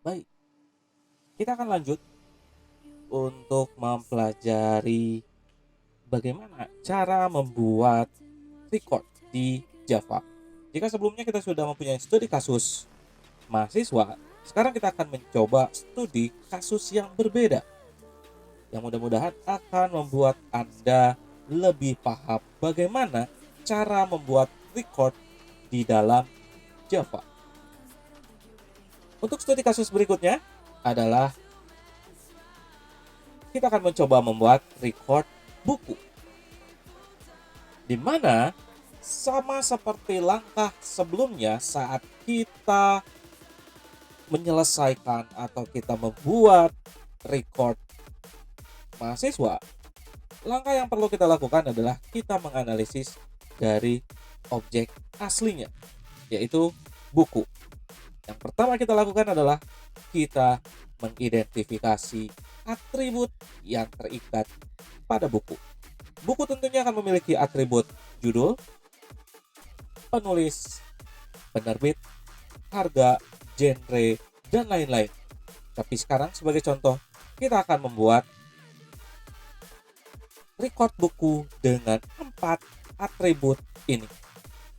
Baik, kita akan lanjut untuk mempelajari bagaimana cara membuat record di Java. Jika sebelumnya kita sudah mempunyai studi kasus mahasiswa, sekarang kita akan mencoba studi kasus yang berbeda, yang mudah-mudahan akan membuat Anda lebih paham bagaimana cara membuat record di dalam Java. Untuk studi kasus berikutnya adalah kita akan mencoba membuat record buku, di mana sama seperti langkah sebelumnya saat kita menyelesaikan atau kita membuat record mahasiswa, langkah yang perlu kita lakukan adalah kita menganalisis dari objek aslinya, yaitu buku. Yang pertama kita lakukan adalah kita mengidentifikasi atribut yang terikat pada buku. Buku tentunya akan memiliki atribut judul, penulis, penerbit, harga, genre, dan lain-lain. Tapi sekarang sebagai contoh, kita akan membuat record buku dengan 4 atribut ini.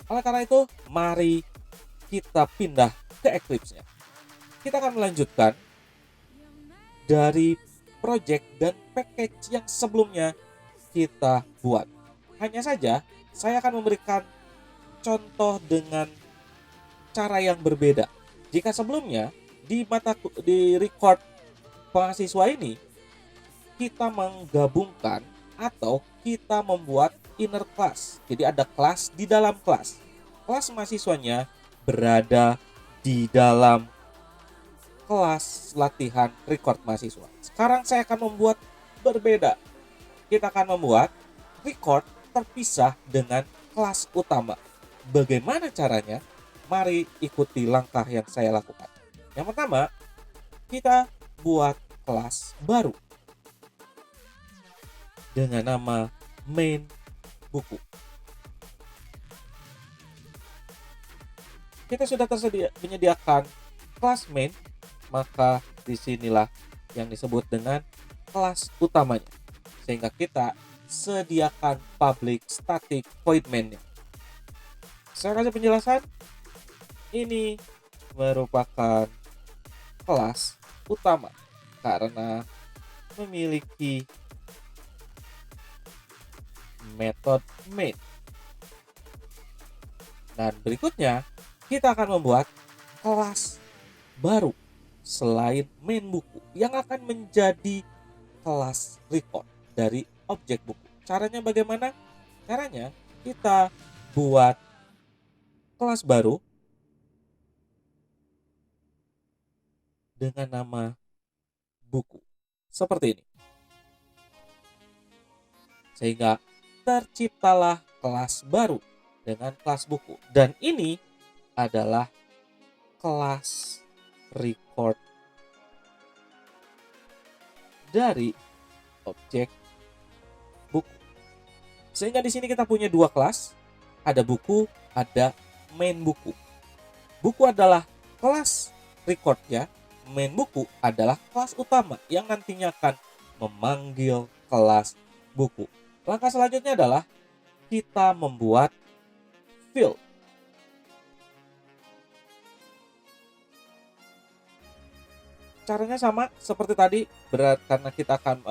Oleh karena itu, mari kita pindah ke Eclipse-nya. Kita akan melanjutkan dari project dan package yang sebelumnya kita buat. Hanya saja, saya akan memberikan contoh dengan cara yang berbeda. Jika sebelumnya di record mahasiswa ini kita menggabungkan atau kita membuat inner class. Jadi ada kelas di dalam kelas. Kelas mahasiswanya berada di dalam kelas latihan record mahasiswa. Sekarang saya akan membuat berbeda. Kita akan membuat record terpisah dengan kelas utama. Bagaimana caranya? Mari ikuti langkah yang saya lakukan. Yang pertama, kita buat kelas baru dengan nama main buku. Kita sudah menyediakan kelas main, maka disinilah yang disebut dengan kelas utamanya. Sehingga kita sediakan public static void main-nya. Saya kasih penjelasan. Ini merupakan kelas utama karena memiliki metode main. Dan berikutnya kita akan membuat kelas baru selain main buku yang akan menjadi kelas record dari objek buku. Caranya bagaimana? Caranya kita buat kelas baru dengan nama buku. Seperti ini. Sehingga terciptalah kelas baru dengan kelas buku. Dan ini adalah kelas record dari objek buku. Sehingga di sini kita punya dua kelas, ada buku, ada main buku. Buku adalah kelas recordnya, main buku adalah kelas utama yang nantinya akan memanggil kelas buku. Langkah selanjutnya adalah kita membuat field. Caranya sama seperti tadi, karena kita akan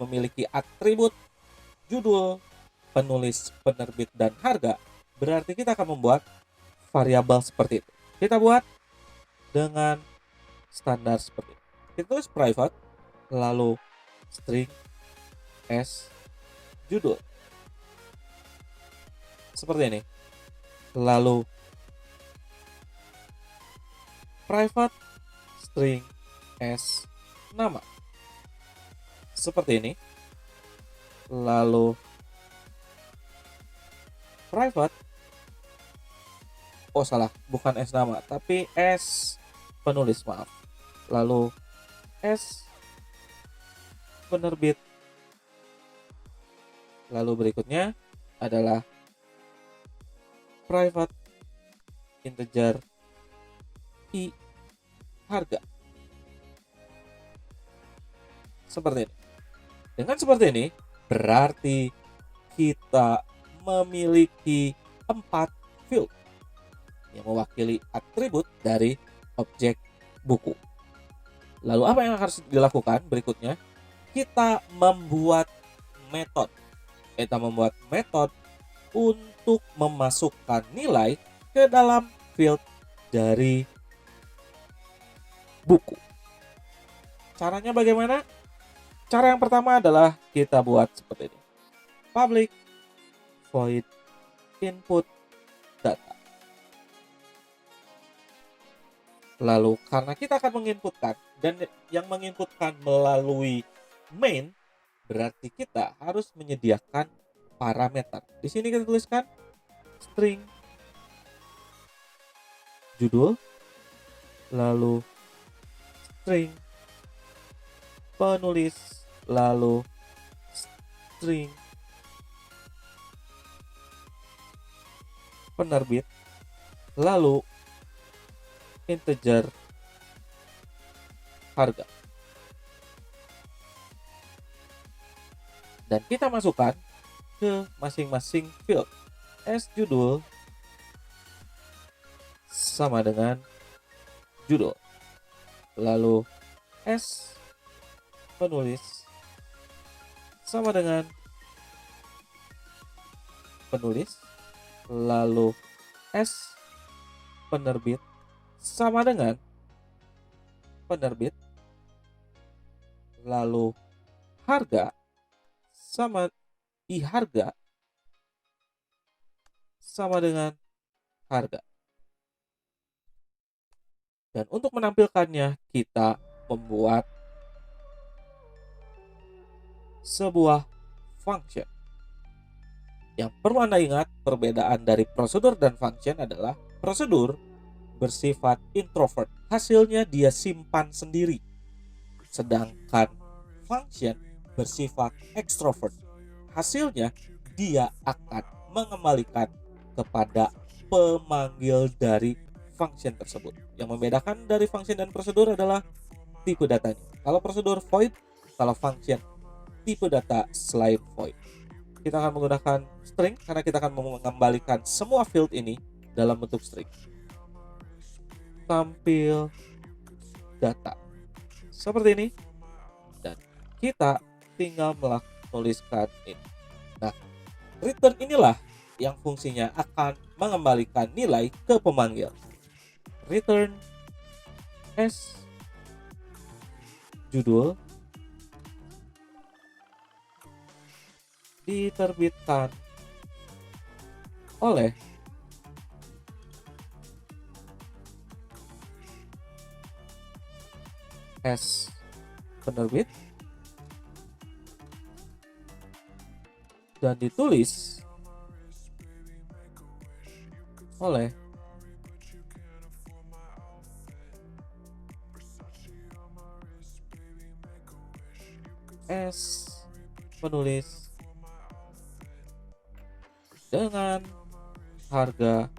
memiliki atribut judul, penulis, penerbit, dan harga, berarti kita akan membuat variabel seperti itu. Kita buat dengan standar seperti ini. Kita tulis private, lalu string s judul. Seperti ini. Lalu private string s nama. Seperti ini. Lalu private, oh salah, bukan s nama, tapi s penulis, maaf. Lalu s penerbit. Lalu berikutnya adalah private integer i harga. seperti ini. Dengan seperti ini, berarti kita memiliki 4 field yang mewakili atribut dari objek buku. Lalu apa yang harus dilakukan berikutnya? Kita membuat metode. Kita membuat metode untuk memasukkan nilai ke dalam field dari buku. Caranya bagaimana? Cara yang pertama adalah kita buat seperti ini. Public void input data. Lalu karena kita akan menginputkan dan yang menginputkan melalui main, berarti kita harus menyediakan parameter. Di sini kita tuliskan string judul, lalu string penulis, lalu string penerbit, lalu integer harga. Dan kita masukkan ke masing-masing field. S judul sama dengan judul. Lalu S penulis sama dengan penulis. Lalu S penerbit sama dengan penerbit. Lalu harga sama harga sama dengan harga. Dan untuk menampilkannya kita membuat sebuah function. Yang perlu Anda ingat, perbedaan dari prosedur dan function adalah prosedur bersifat introvert. Hasilnya dia simpan sendiri. Sedangkan function bersifat extrovert. Hasilnya dia akan mengembalikan kepada pemanggil dari function tersebut. Yang membedakan dari function dan prosedur adalah tipe datanya. Kalau prosedur void, kalau function tipe data selain void. Kita akan menggunakan string karena kita akan mengembalikan semua field ini dalam bentuk string. Tampil data seperti ini, dan kita tinggal menuliskan ini. Nah, return inilah yang fungsinya akan mengembalikan nilai ke pemanggil. Return S judul diterbitkan oleh S penerbit dan ditulis oleh S penulis dengan harga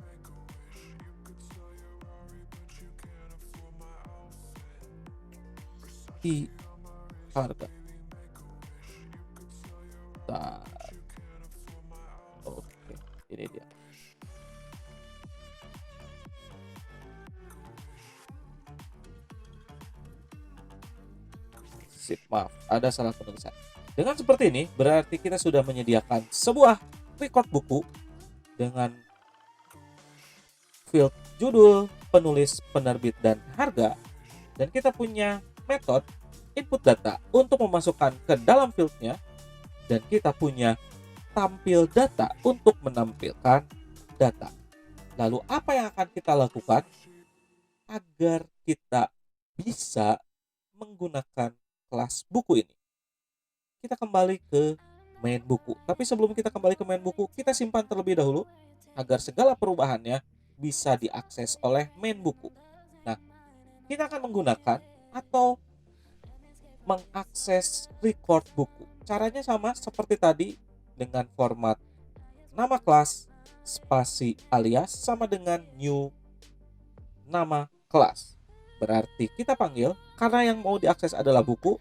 harga. Oke, ini dia. Sip, maaf, ada salah penulisan. Dengan seperti ini, berarti kita sudah menyediakan sebuah record buku dengan field judul, penulis, penerbit, dan harga. Dan kita punya metode input data untuk memasukkan ke dalam fieldnya, dan kita punya tampil data untuk menampilkan data. Lalu apa yang akan kita lakukan agar kita bisa menggunakan kelas buku ini? Kita kembali ke main buku. Tapi sebelum kita kembali ke main buku, kita simpan terlebih dahulu agar segala perubahannya bisa diakses oleh main buku. Nah, kita akan menggunakan atau mengakses record buku. Caranya sama seperti tadi dengan format nama kelas spasi alias sama dengan new nama kelas. Berarti kita panggil karena yang mau diakses adalah buku,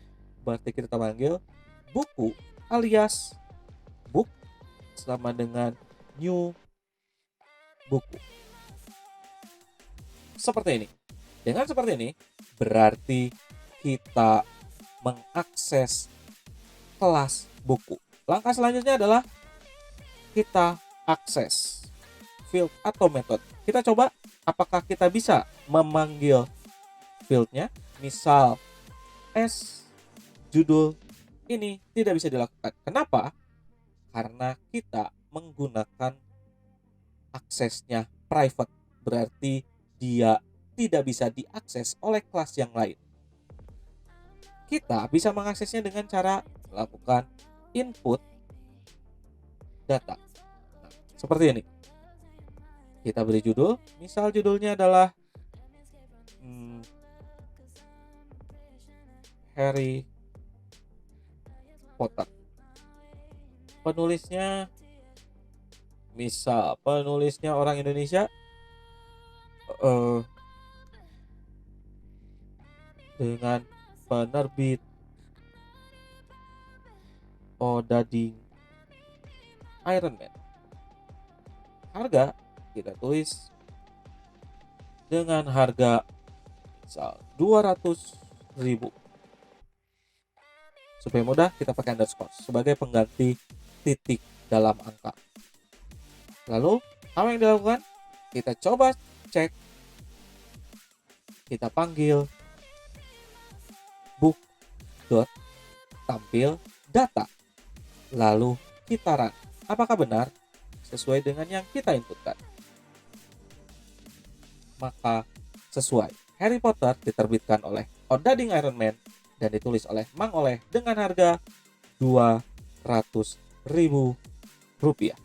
berarti kita panggil buku alias book sama dengan new buku. Seperti ini. Dengan seperti ini, berarti kita mengakses kelas buku. Langkah selanjutnya adalah kita akses field atau metode. Kita coba apakah kita bisa memanggil fieldnya. Misal judul ini tidak bisa dilakukan. Kenapa? Karena kita menggunakan aksesnya private. Berarti dia tidak bisa diakses oleh kelas yang lain. Kita bisa mengaksesnya dengan cara melakukan input data. Nah, seperti ini. Kita beri judul, misal judulnya adalah Harry Potter. Penulisnya, misal penulisnya orang Indonesia, dengan penerbit Odading Iron Man. Harga kita tulis dengan harga misal 200.000. Supaya mudah kita pakai underscore sebagai pengganti titik dalam angka. Lalu apa yang dilakukan? Kita coba cek. Kita panggil book.tampil data. Lalu kita run. Apakah benar sesuai dengan yang kita inputkan? Maka sesuai. Harry Potter diterbitkan oleh Odading Iron Man dan ditulis oleh Mang Oleh dengan harga 200.000 rupiah.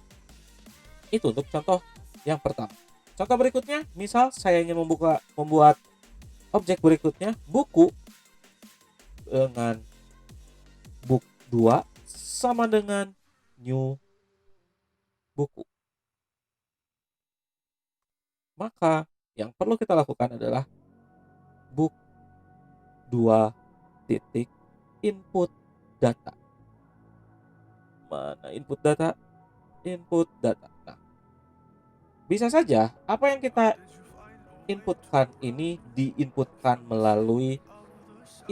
Itu untuk contoh yang pertama. Contoh berikutnya, misal saya ingin membuat objek berikutnya, buku dengan book 2 sama dengan new buku. Maka yang perlu kita lakukan adalah book 2 titik input data. Mana input data? Input data. Nah, bisa saja apa yang kita inputkan ini diinputkan melalui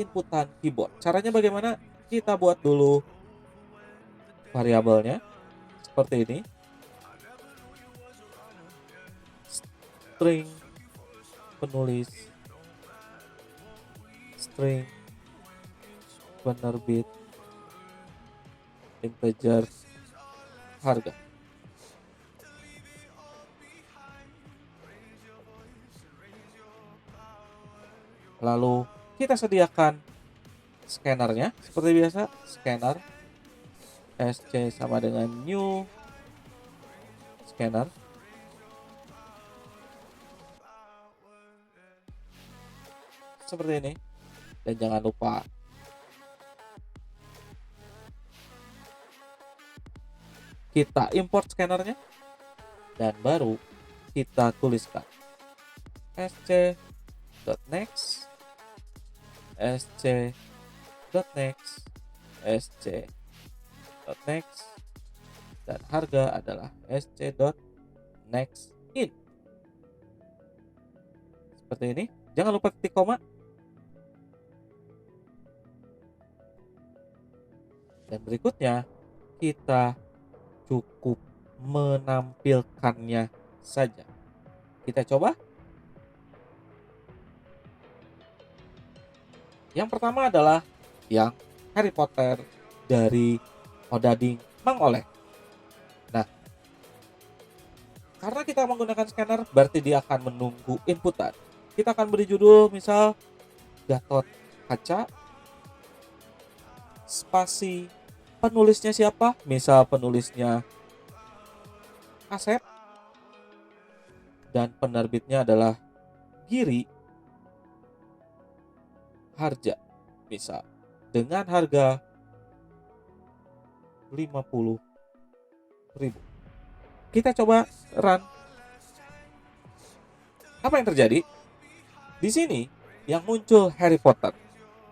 inputan keyboard. Caranya bagaimana? Kita buat dulu variabelnya seperti ini. String penulis, string penerbit, integer harga. Lalu kita sediakan scannernya seperti biasa, scanner sc sama dengan new scanner. Seperti ini. Dan jangan lupa kita import scannernya dan baru kita tuliskan sc.next sc.next sc.next dan harga adalah sc.next in. Seperti ini. Jangan lupa ketik koma. Dan berikutnya kita cukup menampilkannya saja. Kita coba. Yang pertama adalah yang Harry Potter dari Odading Mang Oleh. Nah, karena kita menggunakan scanner, berarti dia akan menunggu inputan. Kita akan beri judul misal Gatot Kaca, spasi penulisnya siapa, misal penulisnya Asep, dan penerbitnya adalah Giri Harja, misal dengan harga 50.000. Kita coba run. Apa yang terjadi? Di sini yang muncul Harry Potter.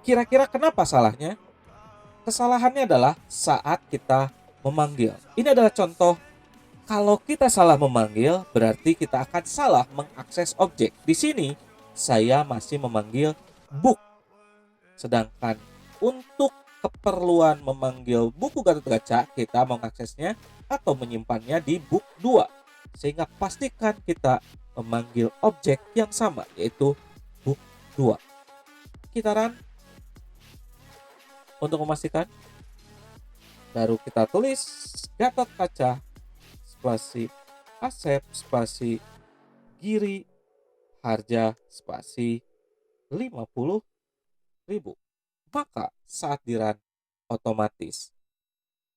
Kira-kira kenapa salahnya? Kesalahannya adalah saat kita memanggil. Ini adalah contoh kalau kita salah memanggil, berarti kita akan salah mengakses objek. Di sini saya masih memanggil book. Sedangkan untuk keperluan memanggil buku Gatot-Kaca, kita mengaksesnya atau menyimpannya di book 2. Sehingga pastikan kita memanggil objek yang sama, yaitu book 2. Kita run untuk memastikan. Baru kita tulis Gatot-Kaca spasi Asep spasi Giri Harja spasi 50.000. Maka saat di run otomatis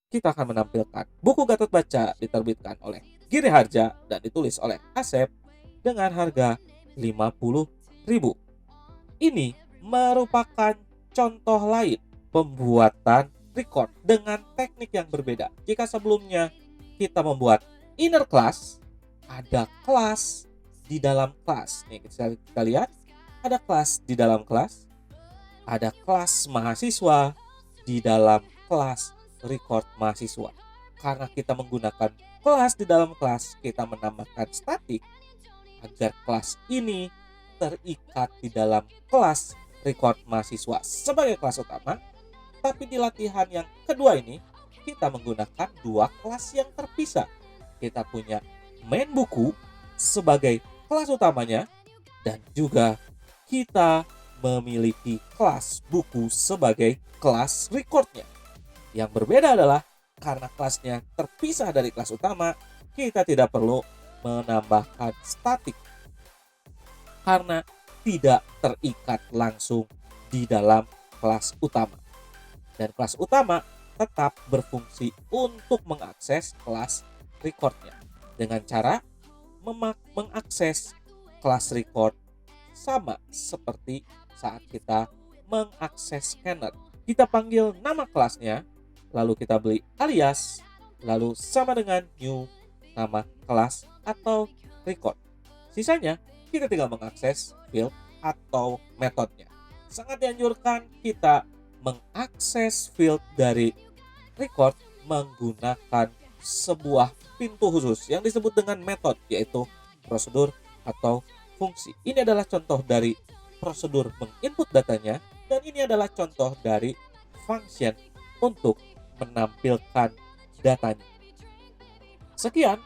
kita akan menampilkan buku Gatot-Kaca diterbitkan oleh Giri Harja dan ditulis oleh Asep dengan harga 50.000. Ini merupakan contoh lain pembuatan record dengan teknik yang berbeda. Jika sebelumnya kita membuat inner class, ada kelas di dalam kelas. Nih, kita lihat ada kelas di dalam kelas, ada kelas mahasiswa di dalam kelas record mahasiswa. Karena kita menggunakan kelas di dalam kelas, kita menambahkan statik agar kelas ini terikat di dalam kelas record mahasiswa sebagai kelas utama. Tapi di latihan yang kedua ini, kita menggunakan dua kelas yang terpisah. Kita punya main buku sebagai kelas utamanya, dan juga kita memiliki kelas buku sebagai kelas recordnya. Yang berbeda adalah karena kelasnya terpisah dari kelas utama, kita tidak perlu menambahkan statik karena tidak terikat langsung di dalam kelas utama. Dan kelas utama tetap berfungsi untuk mengakses kelas recordnya dengan cara mengakses kelas record sama seperti saat kita mengakses scanner. Kita panggil nama kelasnya, lalu kita beli alias, lalu sama dengan new nama kelas atau record. Sisanya kita tinggal mengakses field atau metodenya. Sangat dianjurkan kita mengakses field dari record menggunakan sebuah pintu khusus yang disebut dengan metode, yaitu prosedur atau fungsi. Ini adalah contoh dari prosedur menginput datanya, dan ini adalah contoh dari function untuk menampilkan datanya. Sekian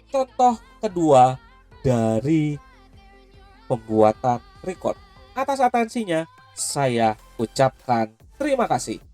contoh kedua dari pembuatan record. Atas atensinya saya ucapkan terima kasih.